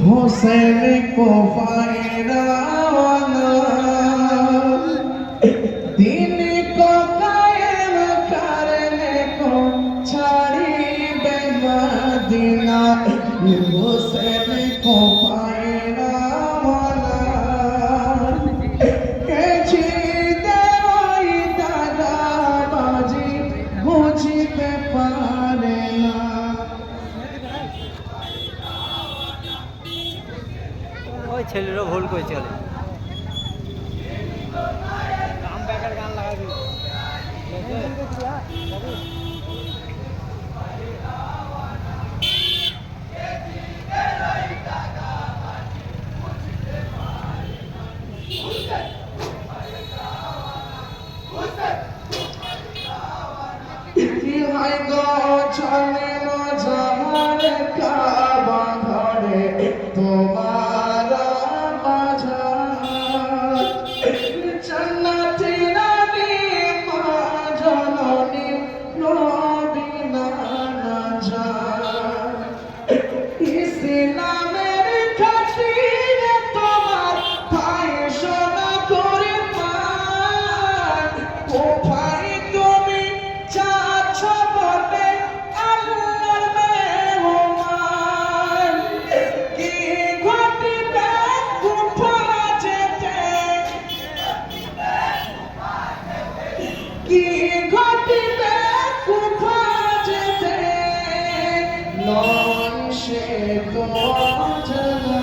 हुसैन को फायराना दीन को कायम करने को छाड़ी बेमदीना हुसैन को फायराना कैची देवाई दादा बाजी बुझते पारे ना ওই ছেলেরও ভুল করে চলে কাম ব্যাকের গান লাগাবি কি হয় গো চলে মজার কাবা ঘরে তোমার বাজার জান্নাতে রানী মা জননী নবী নানা জান ইসলামের খাতিরে তোমার ভাই সোনা করে মান ও ভাই তুমি চাচ্ছ বটে আল্লাহর মেহমান কি ঘটিবে কুফা যেতে কি ঘটিবে কুফা যেতে নয় সে তো জানা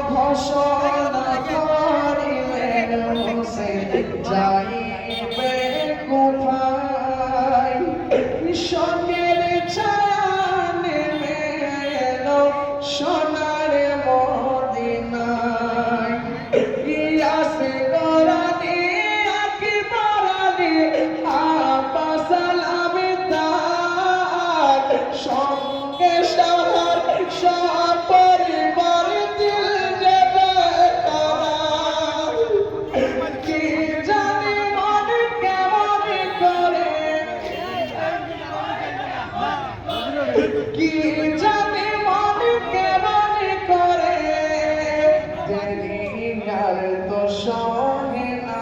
ঘোষণা করিলেন হোসেন যাইবে কোথায় শোকের ছায়া নেমে এলো সোনার মদিনায় ইয়াসে গরানি আকি বরানি আপা সালামে তার সঙ্গে শহর সপরিবার দিল যাবে তার কি জানি মন কেমন করে কি জানি মন কেমন করে দেরি আর তো সঙ্গে না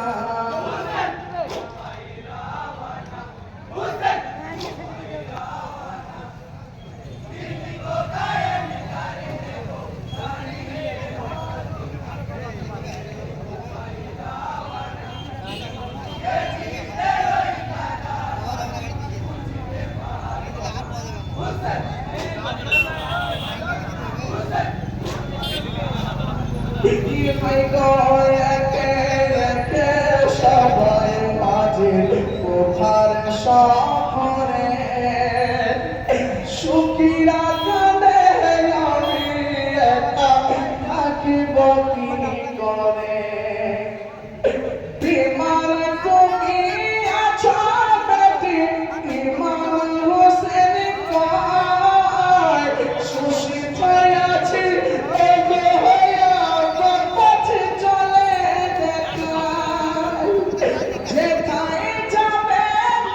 কি হয় গো একে একে সবাই মাঝে কোথার শহরে সুখীরা কাঁদে আমি একা থাকিব কি করে বিমান তুমি আছো বেটি ইমাম হোসেন কয় সুশীত আছি এগো হইয়া পথে চলে দেখায় যেথায় যাবে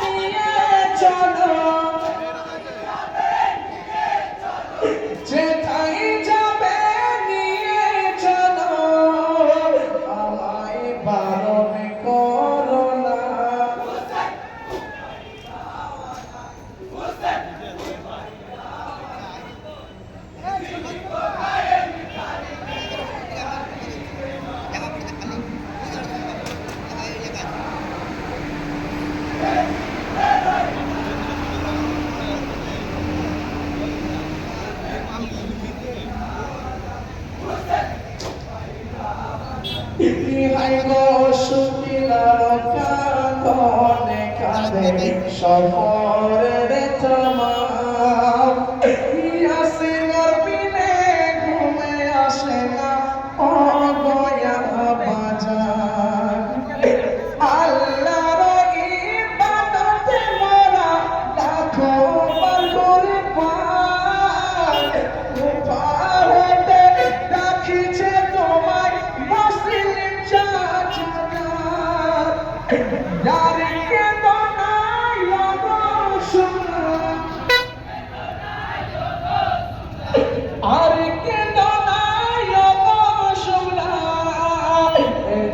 নিয়ে চলো যেথায় যাবে নিয়ে চলো আমায় বারণ করো না সফরের তমাম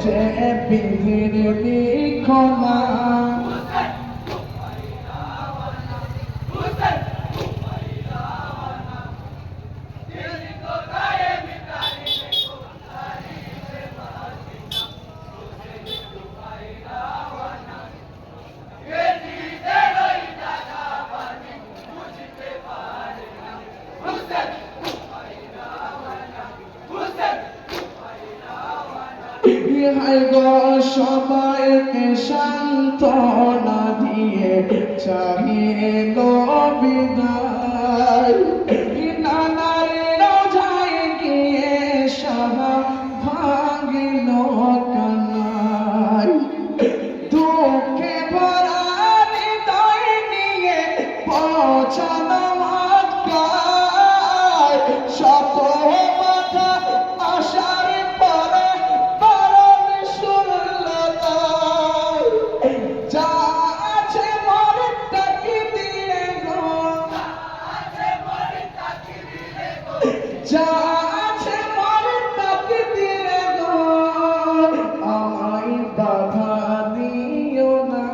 যে বিধির লিখনা ইহাই গো সবাইকে সান্ত্বনা দিয়ে চাহিয়ে গো বিদায় নানার রোজায় গিয়ে সাহা ভাঙিল কান্নায় দুঃখে ভরা হৃদয় নিয়ে পৌঁছানো মক্কায় শত মাথা আশার পরে পরম সুরলতায় যা আছে মোর তাকদীরে গো যা আছে মোর তাকদীরে গো আমায় বাধা দিও না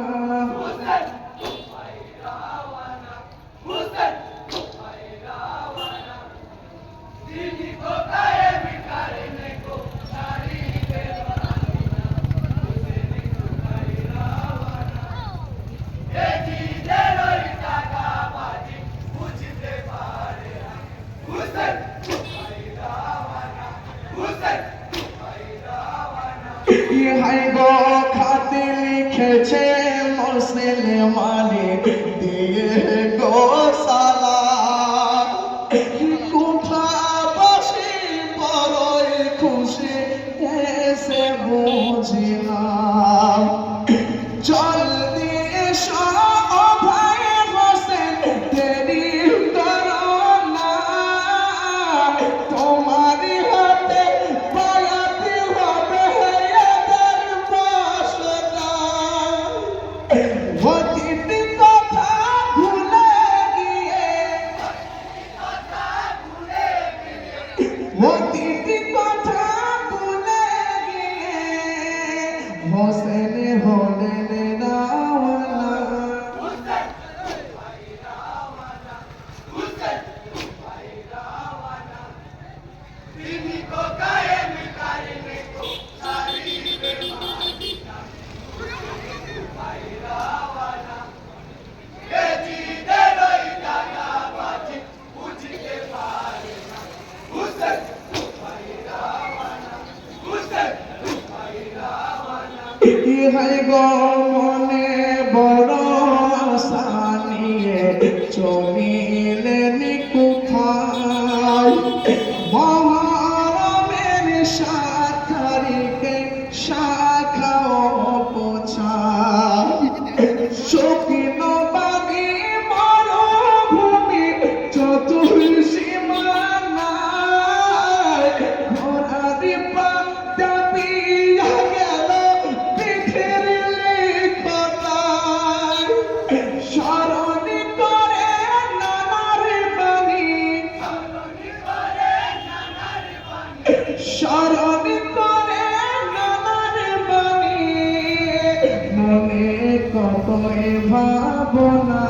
ইহাই গো খাতে লিখেছে মুসলমানে দিয়ে গো সালাম কোথা বসে বড়ই খুশি এসে বুঝলাম চল দিয়ে ভাই হোসেন দেরি করো না তোমার হাতে পায়াতে হবে এদের বাসনা অতীত কথা ভুলে গিয়ে অতীত কথা ভুলে গিয়ে হোসেন হলেন রাওয়ানা ইহাই গো মনে বড় আশা নিয়ে চলিলেন কোথায় মহরমের ৭ তারিখে শাখা পৌঁছায় শুকনো বাগি মরুভূমি চতুর্সীমানায় ঘোড়ার পা দাবিয়া গেল পৃথির লিখনায় স্মরণ করে নানার বাণী স্মরণ করে নানার বাণী মনে কতই ভাবনা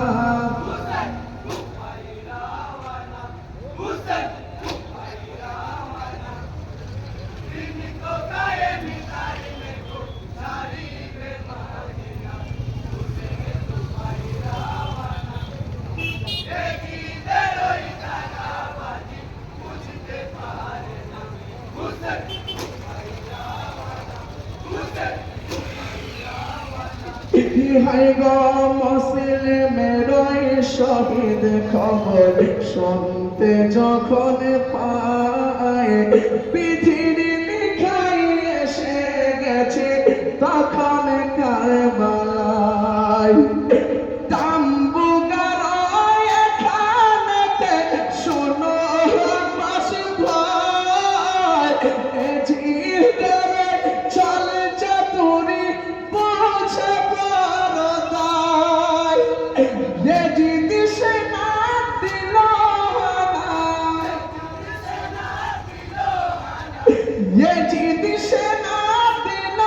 ইহাই গো মুসলিমের শহীদ খবর শুনতে যখন পায় পৃথিবীর লিখাই এসে গেছে তখন কারবালায় তাম্বু গাড়ায় এখানেতে শোনো বাস ভাই এ জিদেরে চল চাতুরি পৌঁছে পারদায় এ জিদ সে না দিল এ জিদ সে না দিল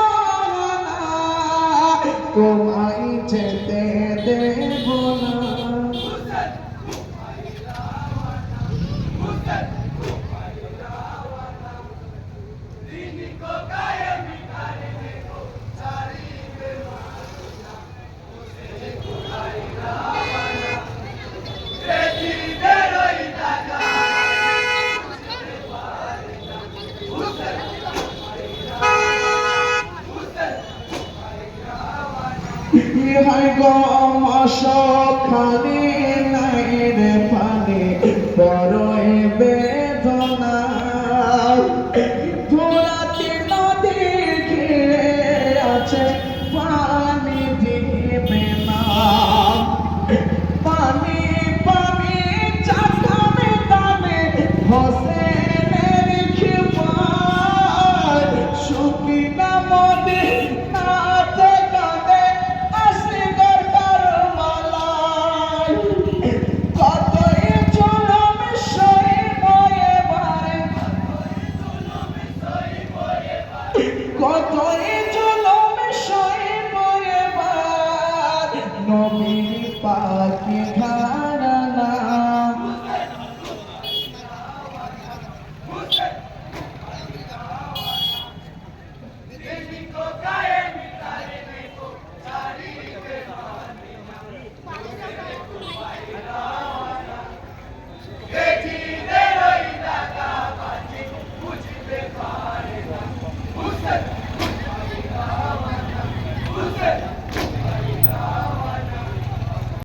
তোমায় যেতে দেব না। ইহাই গো মশখানি নাই রে পানি বড়ই বেদনা। ধুলাতি নদী ঘিরে আছে পানি দিবে না। পানি পানি চাকামে দামে হোসেনের খিপায় শুকিনা মদে নাতে কাঁদে আসিগর কারবালায়। কতই জনম সইব এবারে, কতই